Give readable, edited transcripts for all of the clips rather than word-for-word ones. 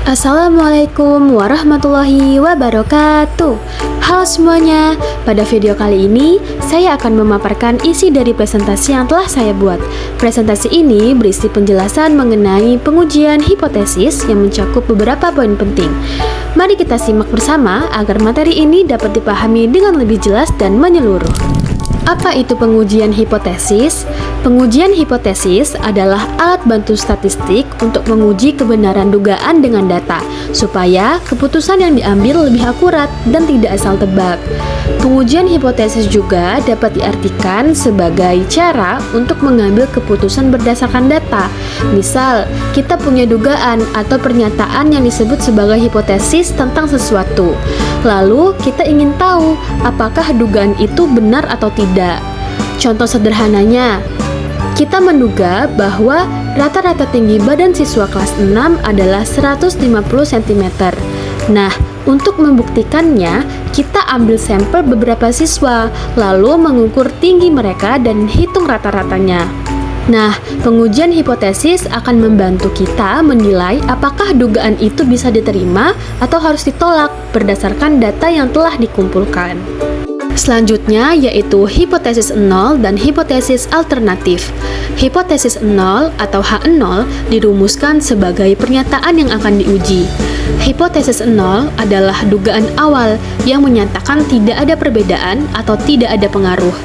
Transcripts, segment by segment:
Assalamualaikum warahmatullahi wabarakatuh. Halo semuanya, pada video kali ini saya akan memaparkan isi dari presentasi yang telah saya buat. Presentasi ini berisi penjelasan mengenai pengujian hipotesis yang mencakup beberapa poin penting. Mari kita simak bersama agar materi ini dapat dipahami dengan lebih jelas dan menyeluruh. Apa itu pengujian hipotesis? Pengujian hipotesis adalah alat bantu statistik untuk menguji kebenaran dugaan dengan data, supaya keputusan yang diambil lebih akurat dan tidak asal tebak. Pengujian hipotesis juga dapat diartikan sebagai cara untuk mengambil keputusan berdasarkan data. Misal, kita punya dugaan atau pernyataan yang disebut sebagai hipotesis tentang sesuatu. Lalu, kita ingin tahu apakah dugaan itu benar atau tidak. Contoh sederhananya, kita menduga bahwa rata-rata tinggi badan siswa kelas 6 adalah 150 cm. Nah, untuk membuktikannya, kita ambil sampel beberapa siswa, lalu mengukur tinggi mereka dan hitung rata-ratanya. Nah, pengujian hipotesis akan membantu kita menilai apakah dugaan itu bisa diterima atau harus ditolak berdasarkan data yang telah dikumpulkan. Selanjutnya yaitu hipotesis 0 dan hipotesis alternatif. Hipotesis 0 atau H0 dirumuskan sebagai pernyataan yang akan diuji. Hipotesis 0 adalah dugaan awal yang menyatakan tidak ada perbedaan atau tidak ada pengaruh.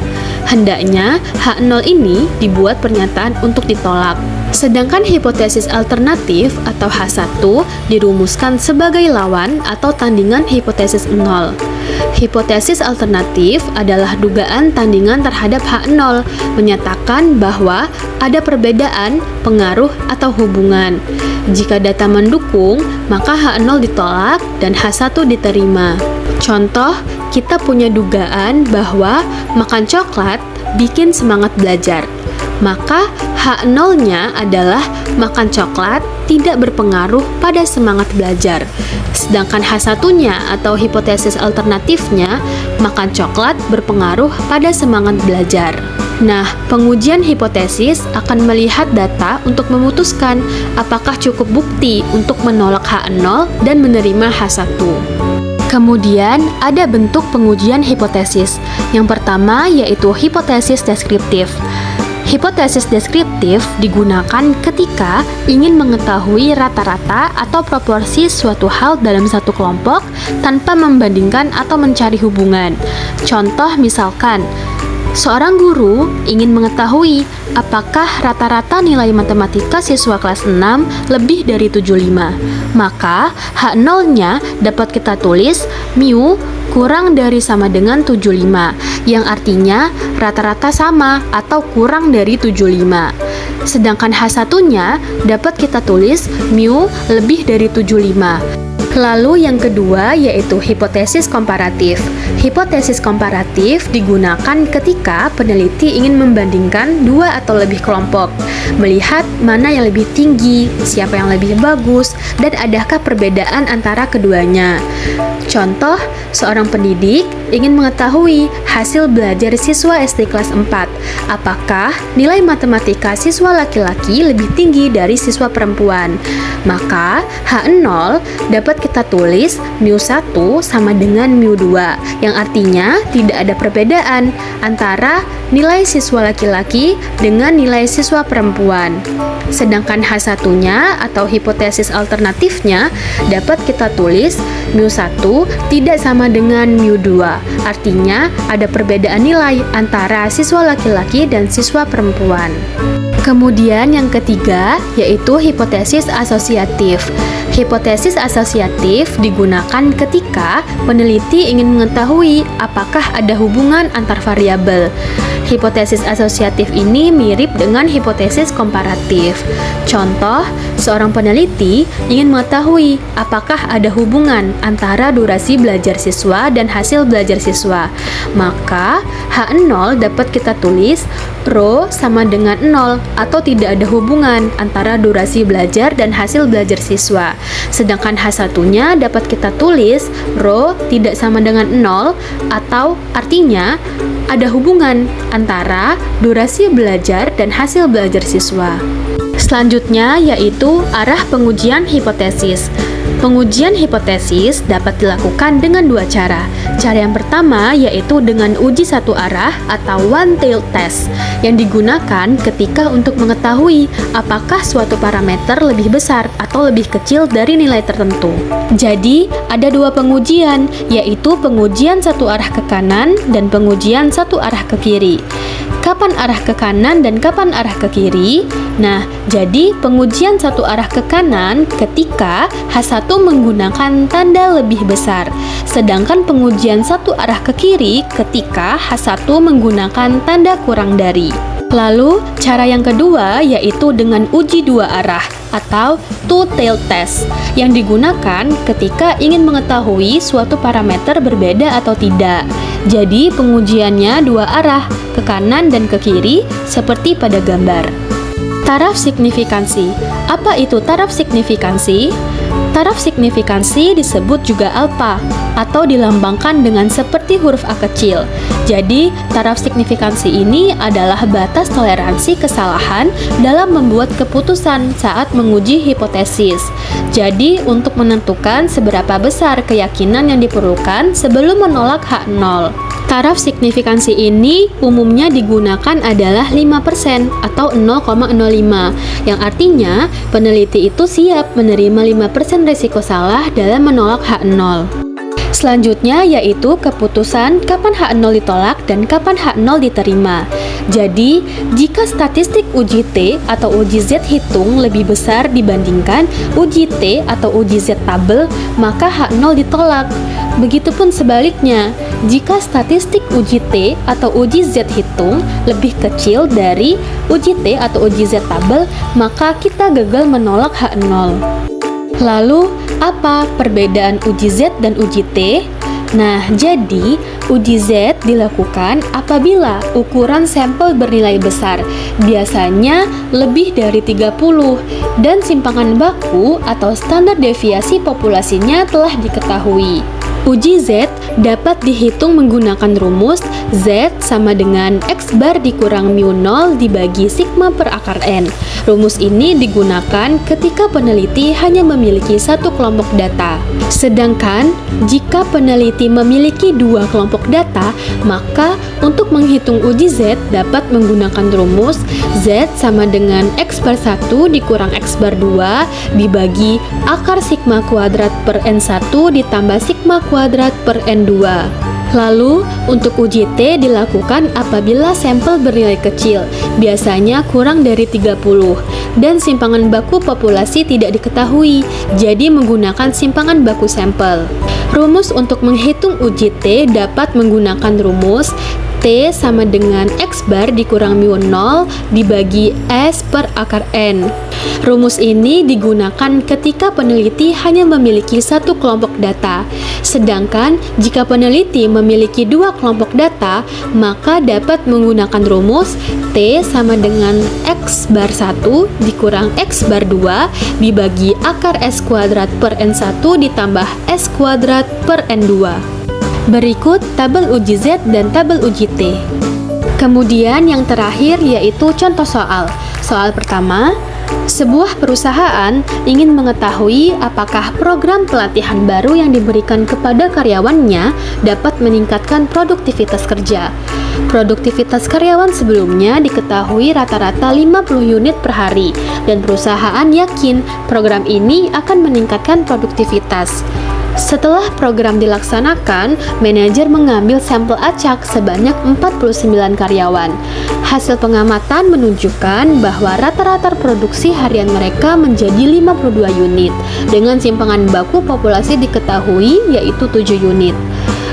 Hendaknya H0 ini dibuat pernyataan untuk ditolak. Sedangkan hipotesis alternatif atau H1 dirumuskan sebagai lawan atau tandingan hipotesis 0. Hipotesis alternatif adalah dugaan tandingan terhadap H0, menyatakan bahwa ada perbedaan, pengaruh, atau hubungan. Jika data mendukung, maka H0 ditolak dan H1 diterima. Contoh, kita punya dugaan bahwa makan coklat bikin semangat belajar. Maka H0-nya adalah makan coklat tidak berpengaruh pada semangat belajar. Sedangkan H1-nya atau hipotesis alternatifnya, makan coklat berpengaruh pada semangat belajar. Nah, pengujian hipotesis akan melihat data untuk memutuskan apakah cukup bukti untuk menolak H0 dan menerima H1. Kemudian, ada bentuk pengujian hipotesis. Yang pertama yaitu hipotesis deskriptif. Hipotesis deskriptif digunakan ketika ingin mengetahui rata-rata atau proporsi suatu hal dalam satu kelompok tanpa membandingkan atau mencari hubungan. Contoh misalkan, seorang guru ingin mengetahui apakah rata-rata nilai matematika siswa kelas 6 lebih dari 75. Maka H0-nya dapat kita tulis mu kurang dari sama dengan 75, yang artinya rata-rata sama atau kurang dari 75. Sedangkan H1-nya dapat kita tulis mu lebih dari 75. Lalu yang kedua yaitu hipotesis komparatif. Hipotesis komparatif digunakan ketika peneliti ingin membandingkan dua atau lebih kelompok, melihat mana yang lebih tinggi, siapa yang lebih bagus, dan adakah perbedaan antara keduanya. Contoh, seorang pendidik ingin mengetahui hasil belajar siswa SD kelas 4. Apakah nilai matematika siswa laki-laki lebih tinggi dari siswa perempuan? Maka H0 dapat kita tulis mu1 sama dengan mu2, yang artinya tidak ada perbedaan antara nilai siswa laki-laki dengan nilai siswa perempuan. Sedangkan H1-nya atau hipotesis alternatifnya dapat kita tulis mu1 tidak sama dengan mu2, artinya ada perbedaan nilai antara siswa laki-laki dan siswa perempuan. Kemudian yang ketiga yaitu hipotesis asosiatif. Hipotesis asosiatif digunakan ketika peneliti ingin mengetahui apakah ada hubungan antar variabel. Hipotesis asosiatif ini mirip dengan hipotesis komparatif. Contoh, seorang peneliti ingin mengetahui apakah ada hubungan antara durasi belajar siswa dan hasil belajar siswa. Maka H0 dapat kita tulis rho sama dengan 0 atau tidak ada hubungan antara durasi belajar dan hasil belajar siswa. Sedangkan H1-nya dapat kita tulis rho tidak sama dengan 0 atau artinya ada hubungan antara durasi belajar dan hasil belajar siswa. Selanjutnya yaitu arah pengujian hipotesis. Pengujian hipotesis dapat dilakukan dengan dua cara. Cara yang pertama yaitu dengan uji satu arah atau one-tailed test yang digunakan ketika untuk mengetahui apakah suatu parameter lebih besar atau lebih kecil dari nilai tertentu. Jadi, ada dua pengujian, yaitu pengujian satu arah ke kanan dan pengujian satu arah ke kiri. Kapan arah ke kanan dan kapan arah ke kiri? Nah, jadi pengujian satu arah ke kanan ketika H1 menggunakan tanda lebih besar, sedangkan pengujian satu arah ke kiri ketika H1 menggunakan tanda kurang dari. Lalu, cara yang kedua yaitu dengan uji dua arah atau two-tailed test yang digunakan ketika ingin mengetahui suatu parameter berbeda atau tidak. Jadi, pengujiannya dua arah, ke kanan dan ke kiri, seperti pada gambar. Taraf signifikansi. Apa itu taraf signifikansi? Taraf signifikansi disebut juga alfa atau dilambangkan dengan seperti huruf A kecil. Jadi, taraf signifikansi ini adalah batas toleransi kesalahan dalam membuat keputusan saat menguji hipotesis. Jadi, untuk menentukan seberapa besar keyakinan yang diperlukan sebelum menolak H0. Taraf signifikansi ini umumnya digunakan adalah 5% atau 0,05, yang artinya peneliti itu siap menerima 5% risiko salah dalam menolak H0. Selanjutnya yaitu keputusan kapan H0 ditolak dan kapan H0 diterima. Jadi, jika statistik uji T atau uji Z hitung lebih besar dibandingkan uji T atau uji Z tabel, maka H0 ditolak. Begitupun sebaliknya, jika statistik uji T atau uji Z hitung lebih kecil dari uji T atau uji Z tabel, maka kita gagal menolak H0. Lalu, apa perbedaan uji Z dan uji T? Nah, jadi uji Z dilakukan apabila ukuran sampel bernilai besar, biasanya lebih dari 30, dan simpangan baku atau standar deviasi populasinya telah diketahui. Uji Z dapat dihitung menggunakan rumus Z sama dengan X bar dikurang mu 0 dibagi sigma per akar N. Rumus ini digunakan ketika peneliti hanya memiliki satu kelompok data. Sedangkan, jika peneliti memiliki dua kelompok data, maka untuk menghitung uji Z dapat menggunakan rumus Z sama dengan X bar 1 dikurang X bar 2 dibagi akar sigma kuadrat per N1 ditambah sigma kuadrat per N2. Lalu, untuk uji T dilakukan apabila sampel bernilai kecil, biasanya kurang dari 30, dan simpangan baku populasi tidak diketahui, jadi menggunakan simpangan baku sampel. Rumus untuk menghitung uji T dapat menggunakan rumus T sama dengan X bar dikurang mu 0 dibagi S per akar N. Rumus ini digunakan ketika peneliti hanya memiliki satu kelompok data. Sedangkan, jika peneliti memiliki dua kelompok data, maka dapat menggunakan rumus T sama dengan X bar 1 dikurang X bar 2 dibagi akar S kuadrat per N1 ditambah S kuadrat per N2. Berikut tabel uji Z dan tabel uji T. Kemudian yang terakhir yaitu contoh soal. Soal pertama, sebuah perusahaan ingin mengetahui apakah program pelatihan baru yang diberikan kepada karyawannya dapat meningkatkan produktivitas kerja. Produktivitas karyawan sebelumnya diketahui rata-rata 50 unit per hari, dan perusahaan yakin program ini akan meningkatkan produktivitas. Setelah program dilaksanakan, manajer mengambil sampel acak sebanyak 49 karyawan. Hasil pengamatan menunjukkan bahwa rata-rata produksi harian mereka menjadi 52 unit, dengan simpangan baku populasi diketahui yaitu 7 unit.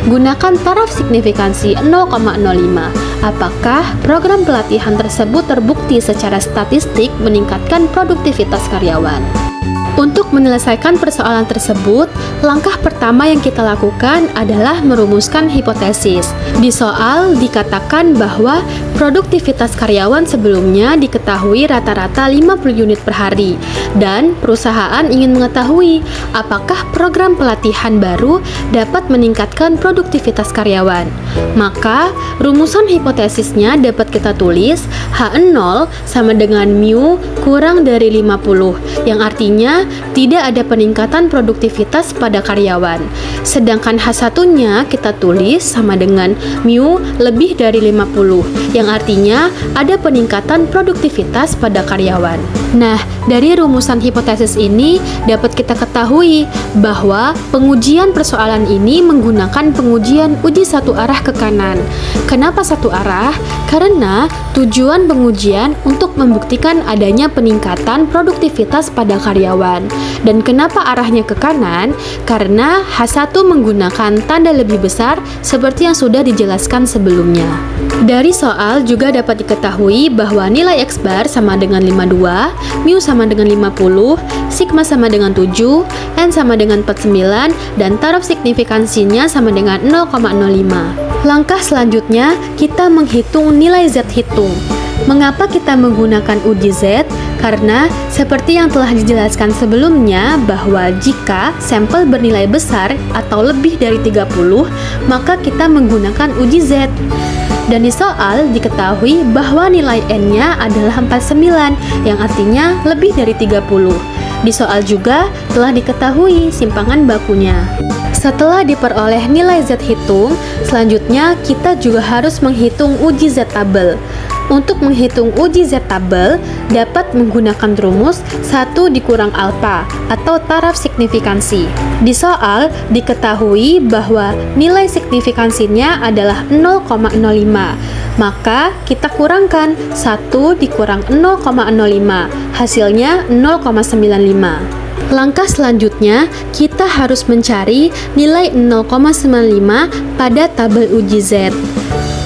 Gunakan taraf signifikansi 0,05. Apakah program pelatihan tersebut terbukti secara statistik meningkatkan produktivitas karyawan? Untuk menyelesaikan persoalan tersebut, langkah pertama yang kita lakukan adalah merumuskan hipotesis. Di soal dikatakan bahwa Produktivitas karyawan sebelumnya diketahui rata-rata 50 unit per hari, dan perusahaan ingin mengetahui apakah program pelatihan baru dapat meningkatkan produktivitas karyawan. Maka, rumusan hipotesisnya dapat kita tulis H0 sama dengan mu kurang dari 50, yang artinya tidak ada peningkatan produktivitas pada karyawan. Sedangkan H1-nya kita tulis sama dengan mu lebih dari 50, yang artinya ada peningkatan produktivitas pada karyawan. Nah, dari rumusan hipotesis ini dapat kita ketahui bahwa pengujian persoalan ini menggunakan pengujian uji satu arah ke kanan. Kenapa satu arah? Karena tujuan pengujian untuk membuktikan adanya peningkatan produktivitas pada karyawan. Dan kenapa arahnya ke kanan? Karena H1 menggunakan tanda lebih besar seperti yang sudah dijelaskan sebelumnya. Dari soal juga dapat diketahui bahwa nilai X bar sama dengan 52, mu sama dengan 50, sigma sama dengan 7, N sama dengan 49, dan taraf signifikansinya sama dengan 0,05. Langkah selanjutnya, kita menghitung nilai Z hitung. Mengapa kita menggunakan uji Z? Karena seperti yang telah dijelaskan sebelumnya bahwa jika sampel bernilai besar atau lebih dari 30, maka kita menggunakan uji Z. Dan di soal diketahui bahwa nilai N-nya adalah 49, yang artinya lebih dari 30. Di soal juga telah diketahui simpangan bakunya. Setelah diperoleh nilai Z hitung, selanjutnya kita juga harus menghitung uji Z tabel. Untuk menghitung uji Z tabel, dapat menggunakan rumus 1 dikurang alfa atau taraf signifikansi. Di soal diketahui bahwa nilai signifikansinya adalah 0,05. Maka kita kurangkan 1 dikurang 0,05, hasilnya 0,95. Langkah selanjutnya, kita harus mencari nilai 0,95 pada tabel uji Z.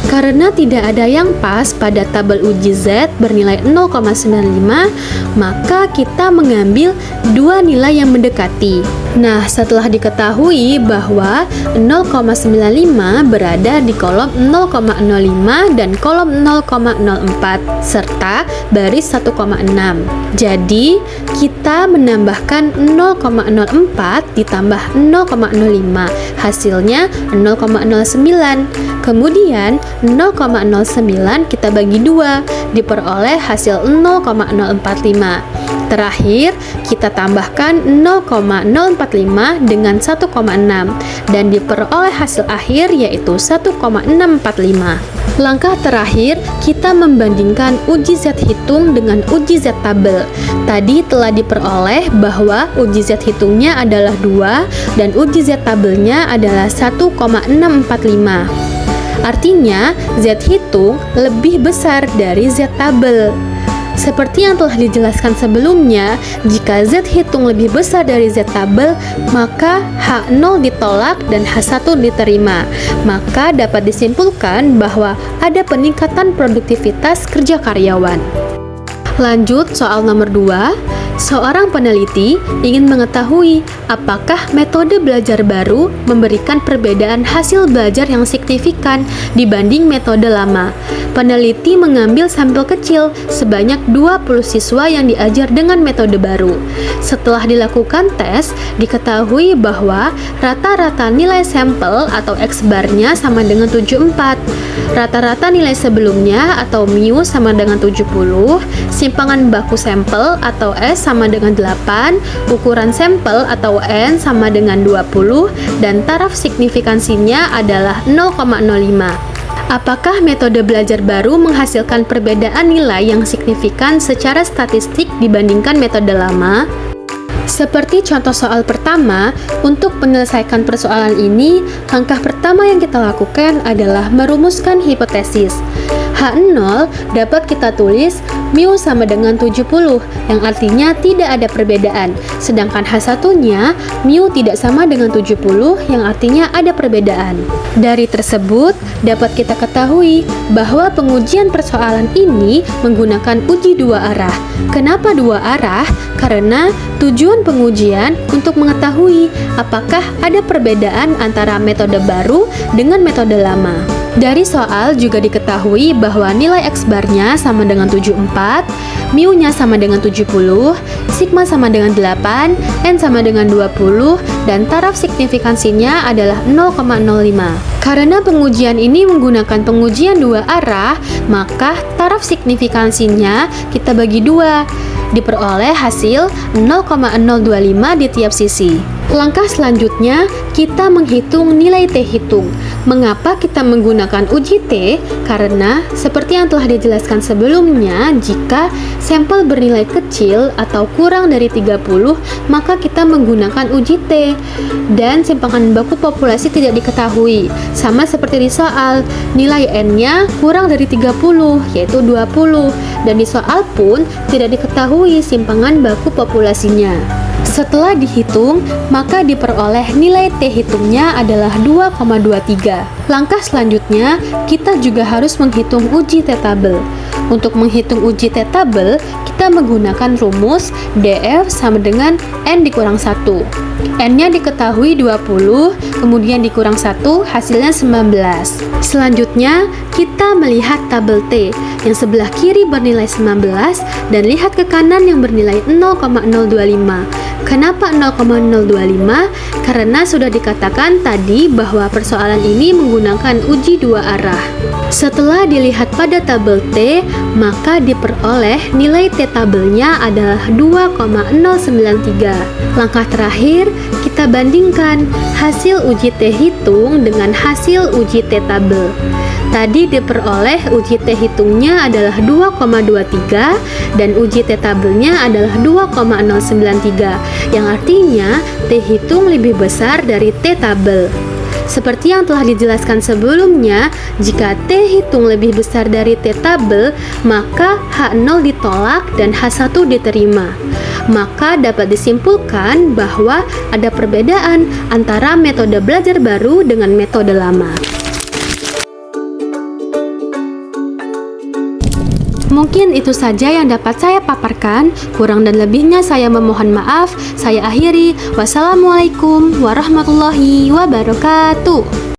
Karena tidak ada yang pas pada tabel uji Z bernilai 0,95, maka kita mengambil dua nilai yang mendekati. Nah, setelah diketahui bahwa 0,95 berada di kolom 0,05 dan kolom 0,04 serta baris 1,6. Jadi, kita menambahkan 0,04 ditambah 0,05, hasilnya 0,09. Kemudian 0,09 kita bagi 2, diperoleh hasil 0,045. Terakhir, kita tambahkan 0,045 dengan 1,6 dan diperoleh hasil akhir yaitu 1,645. Langkah terakhir, kita membandingkan uji Z hitung dengan uji Z tabel. Tadi telah diperoleh bahwa uji Z hitungnya adalah 2 dan uji Z tabelnya adalah 1,645. Artinya, Z hitung lebih besar dari Z tabel. Seperti yang telah dijelaskan sebelumnya, jika Z hitung lebih besar dari Z tabel, maka H0 ditolak dan H1 diterima. Maka dapat disimpulkan bahwa ada peningkatan produktivitas kerja karyawan. Lanjut soal nomor 2. Seorang peneliti ingin mengetahui apakah metode belajar baru memberikan perbedaan hasil belajar yang signifikan dibanding metode lama. Peneliti mengambil sampel kecil sebanyak 20 siswa yang diajar dengan metode baru. Setelah dilakukan tes, diketahui bahwa rata-rata nilai sampel atau X-bar-nya sama dengan 74. Rata-rata nilai sebelumnya atau mu sama dengan 70, simpangan baku sampel atau S sama dengan 8, ukuran sampel atau N sama dengan 20, dan taraf signifikansinya adalah 0,05. Apakah metode belajar baru menghasilkan perbedaan nilai yang signifikan secara statistik dibandingkan metode lama? Seperti contoh soal pertama, untuk menyelesaikan persoalan ini, langkah pertama yang kita lakukan adalah merumuskan hipotesis. H0 dapat kita tulis mu sama dengan 70, yang artinya tidak ada perbedaan. Sedangkan H1-nya, mu tidak sama dengan 70, yang artinya ada perbedaan. Dari tersebut, dapat kita ketahui bahwa pengujian persoalan ini menggunakan uji dua arah. Kenapa dua arah? Karena tujuan pengujian untuk mengetahui apakah ada perbedaan antara metode baru dengan metode lama. Dari soal juga diketahui bahwa nilai X-barnya sama dengan 74, mu-nya sama dengan 70, sigma sama dengan 8, n sama dengan 20, dan taraf signifikansinya adalah 0,05. Karena pengujian ini menggunakan pengujian dua arah, maka taraf signifikansinya kita bagi dua, diperoleh hasil 0,025 di tiap sisi. Langkah selanjutnya, kita menghitung nilai T hitung. Mengapa kita menggunakan uji T? Karena seperti yang telah dijelaskan sebelumnya, jika sampel bernilai kecil atau kurang dari 30, maka kita menggunakan uji T. Dan simpangan baku populasi tidak diketahui. Sama seperti di soal, nilai N-nya kurang dari 30, yaitu 20. Dan di soal pun tidak diketahui simpangan baku populasinya. Setelah dihitung, maka diperoleh nilai T hitungnya adalah 2,23. Langkah selanjutnya, kita juga harus menghitung uji T-tabel. Untuk menghitung uji T-tabel, kita menggunakan rumus DF sama dengan N dikurang 1. N-nya diketahui 20, kemudian dikurang 1, hasilnya 19. Selanjutnya, kita melihat tabel T, yang sebelah kiri bernilai 19, dan lihat ke kanan yang bernilai 0,025. Kenapa 0,025? Karena sudah dikatakan tadi bahwa persoalan ini menggunakan uji dua arah. Setelah dilihat pada tabel T, maka diperoleh nilai T-tabelnya adalah 2,093. Langkah terakhir, kita bandingkan hasil uji T hitung dengan hasil uji T-tabel. Tadi diperoleh uji T hitungnya adalah 2,23 dan uji T-tabelnya adalah 2,093, yang artinya T hitung lebih besar dari T-tabel. Seperti yang telah dijelaskan sebelumnya, jika T hitung lebih besar dari T-tabel, maka H0 ditolak dan H1 diterima. Maka dapat disimpulkan bahwa ada perbedaan antara metode belajar baru dengan metode lama. Mungkin itu saja yang dapat saya paparkan. Kurang dan lebihnya saya memohon maaf. Saya akhiri. Wassalamualaikum warahmatullahi wabarakatuh.